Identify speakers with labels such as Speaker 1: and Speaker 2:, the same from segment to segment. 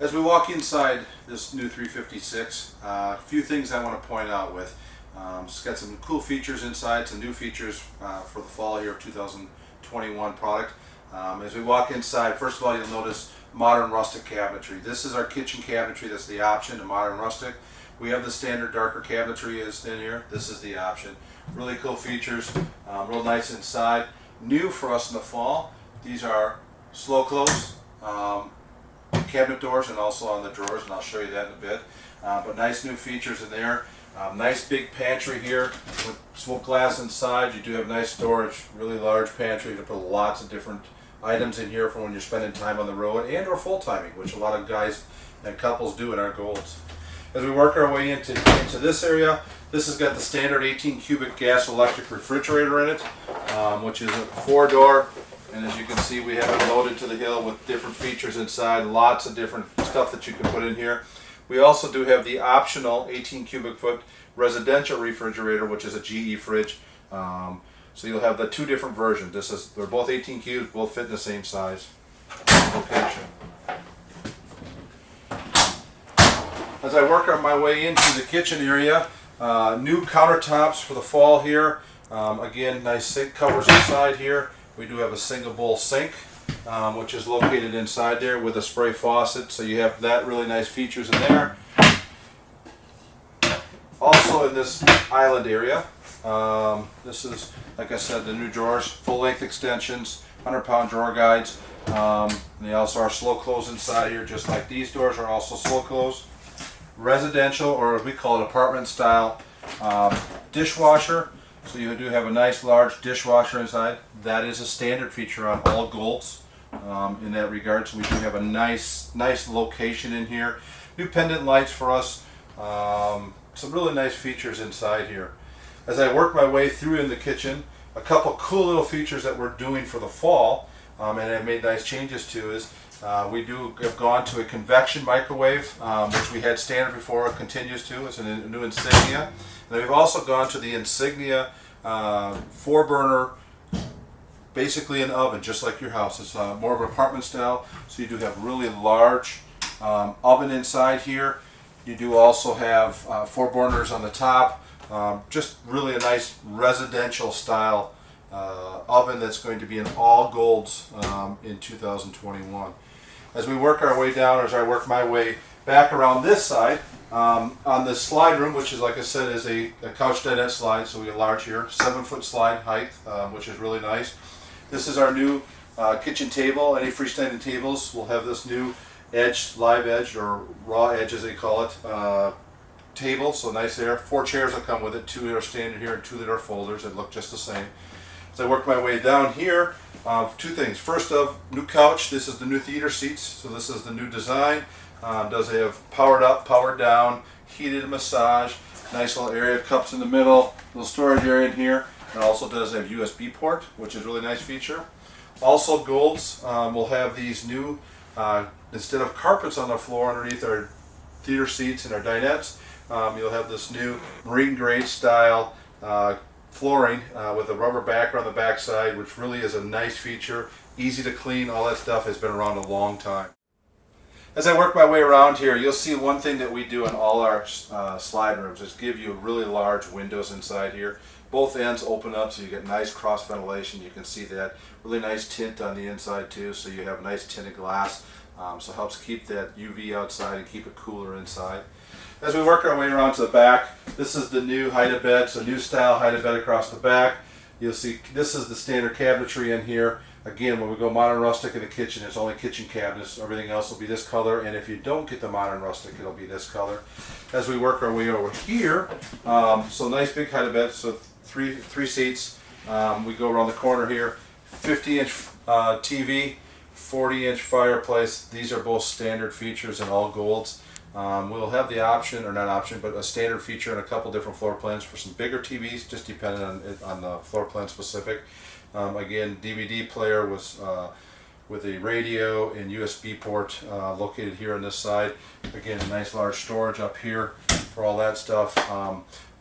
Speaker 1: As we walk inside this new 356, a few things I want to point out with. It's got some cool features inside, some new features for the fall here of 2021 product. As we walk inside, first of all, you'll notice modern rustic cabinetry. This is our kitchen cabinetry. That's the option, the modern rustic. We have the standard darker cabinetry is in here. This is the option. Really cool features, real nice inside. New for us in the fall, these are slow close cabinet doors and also on the drawers, and I'll show you that in a bit. But nice new features in there. Nice big pantry here with smoke glass inside. You do have nice storage, really large pantry to put lots of different items in here for when you're spending time on the road and or full timing, which a lot of guys and couples do in our Golds. As we work our way into this area, this has got the standard 18 cubic gas electric refrigerator in it, which is a 4-door. And as you can see, we have it loaded to the hill with different features inside, lots of different stuff that you can put in here. We also do have the optional 18 cubic foot residential refrigerator, which is a GE fridge. So you'll have the two different versions. They're both 18 cubes, both fit in the same size location. As I work on my way into the kitchen area, new countertops for the fall here. Again, nice sink covers inside here. We do have a single bowl sink, which is located inside there with a spray faucet, so you have that really nice features in there. Also in this island area, this is, like I said, the new drawers, full length extensions, 100-pound drawer guides. And they also are slow close inside here, just like these doors are also slow close. Residential, or as we call it, apartment style dishwasher. So you do have a nice large dishwasher inside. That is a standard feature on all Golds in that regard. So we do have a nice location in here. New pendant lights for us. Some really nice features inside here. As I work my way through in the kitchen, a couple cool little features that we're doing for the fall, and I've made nice changes to, is we have gone to a convection microwave, which we had standard before. It continues to. It's a new Insignia. And we've also gone to the Insignia 4-burner, basically an oven, just like your house. It's more of an apartment style, so you do have really large oven inside here. You do also have 4 burners on the top. Just really a nice residential style oven that's going to be in all Golds in 2021. As we work our way down, as I work my way back around this side, on this slide room, which is, like I said, is a couch dinette slide, so we have large here, 7-foot slide height, which is really nice. This is our new kitchen table. Any freestanding tables will have this new edge, live edge, or raw edge as they call it, table, so nice there. 4 chairs will come with it, 2 that are standard here and 2 that are folders that look just the same. As I work my way down here, 2 things. First of, new couch. This is the new theater seats, so this is the new design. Does have powered up, powered down, heated massage, nice little area, cups in the middle, little storage area in here. It also does have USB port, which is a really nice feature. Also, Golds will have these new, instead of carpets on the floor underneath our theater seats and our dinettes, you'll have this new marine grade style flooring with a rubber backer on the back side, which really is a nice feature. Easy to clean, all that stuff has been around a long time. As I work my way around here, you'll see one thing that we do in all our slide rooms is give you really large windows inside here. Both ends open up so you get nice cross ventilation. You can see that. Really nice tint on the inside too, so you have nice tinted glass. So it helps keep that UV outside and keep it cooler inside. As we work our way around to the back, this is the new hide-a-bed, so new style hide-a-bed across the back. You'll see this is the standard cabinetry in here. Again, when we go modern rustic in the kitchen, it's only kitchen cabinets. Everything else will be this color, and if you don't get the modern rustic, it'll be this color. As we work our way over here, so nice big hide-a-bed, so three seats. We go around the corner here, 50-inch TV, 40-inch fireplace. These are both standard features in all Golds. We'll have the option, or not option, but a standard feature in a couple different floor plans for some bigger TVs, just depending on the floor plan specific. Again, DVD player was with a radio and USB port located here on this side. Again, a nice large storage up here for all that stuff.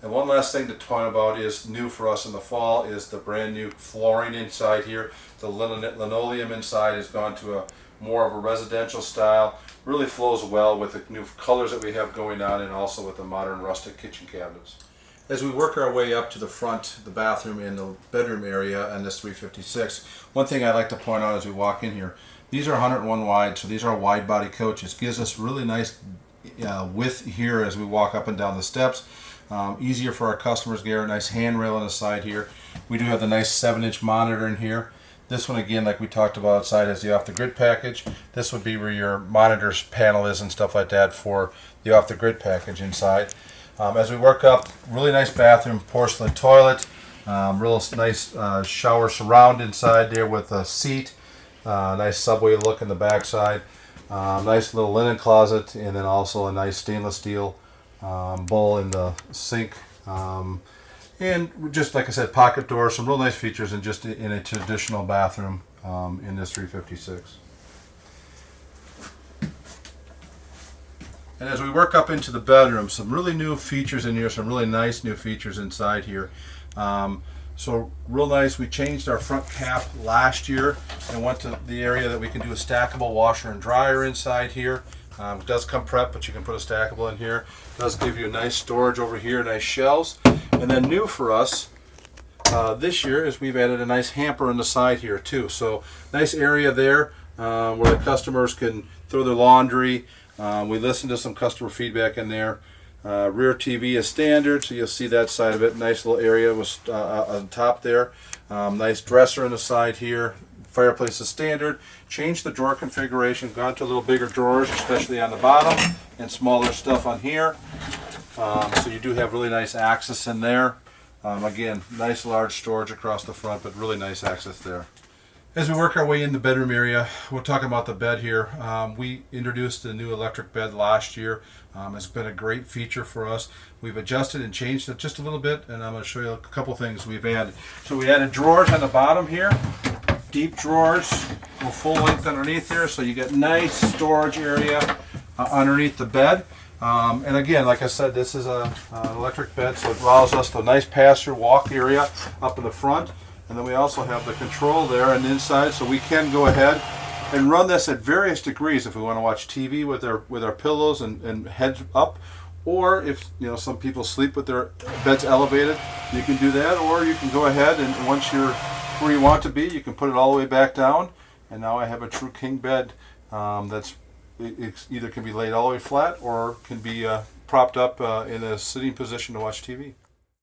Speaker 1: And one last thing to talk about is new for us in the fall is the brand new flooring inside here. The linoleum inside has gone to a more of a residential style. Really flows well with the new colors that we have going on, and also with the modern rustic kitchen cabinets. As we work our way up to the front, the bathroom and the bedroom area in this 356, one thing I'd like to point out as we walk in here, these are 101 wide, so these are wide body coaches. Gives us really nice width here as we walk up and down the steps. Easier for our customers. Get a nice handrail on the side here. We do have the nice 7-inch monitor in here. This one, again, like we talked about outside, has the off-the-grid package. This would be where your monitor's panel is and stuff like that for the off-the-grid package inside. As we work up, really nice bathroom, porcelain toilet, real nice shower surround inside there with a seat, nice subway look in the backside, nice little linen closet, and then also a nice stainless steel bowl in the sink. And just like I said, pocket door, some real nice features in just in a traditional bathroom in this 356. And as we work up into the bedroom, some really new features in here, some really nice new features inside here. So real nice, we changed our front cap last year and went to the area that we can do a stackable washer and dryer inside here. It does come prep, but you can put a stackable in here. It does give you a nice storage over here, nice shelves. And then new for us this year is we've added a nice hamper on the side here too. So nice area there where the customers can throw their laundry. We listened to some customer feedback in there. Rear TV is standard, so you'll see that side of it. Nice little area was on top there. Nice dresser on the side here. Fireplace is standard. Changed the drawer configuration. Gone to a little bigger drawers, especially on the bottom, and smaller stuff on here. So you do have really nice access in there. Again, nice large storage across the front, but really nice access there. As we work our way in the bedroom area, we'll talk about the bed here. We introduced the new electric bed last year. It's been a great feature for us. We've adjusted and changed it just a little bit, and I'm going to show you a couple things we've added. So we added drawers on the bottom here, deep drawers, full length underneath there, so you get nice storage area underneath the bed. And again, like I said, this is an electric bed, so it allows us a nice pass-through walk area up in the front. And then we also have the control there and inside, so we can go ahead and run this at various degrees if we want to watch TV with our pillows and heads up, or if some people sleep with their beds elevated, you can do that, or you can go ahead and once you're where you want to be, you can put it all the way back down. And now I have a true king bed that's either can be laid all the way flat or can be propped up in a sitting position to watch TV.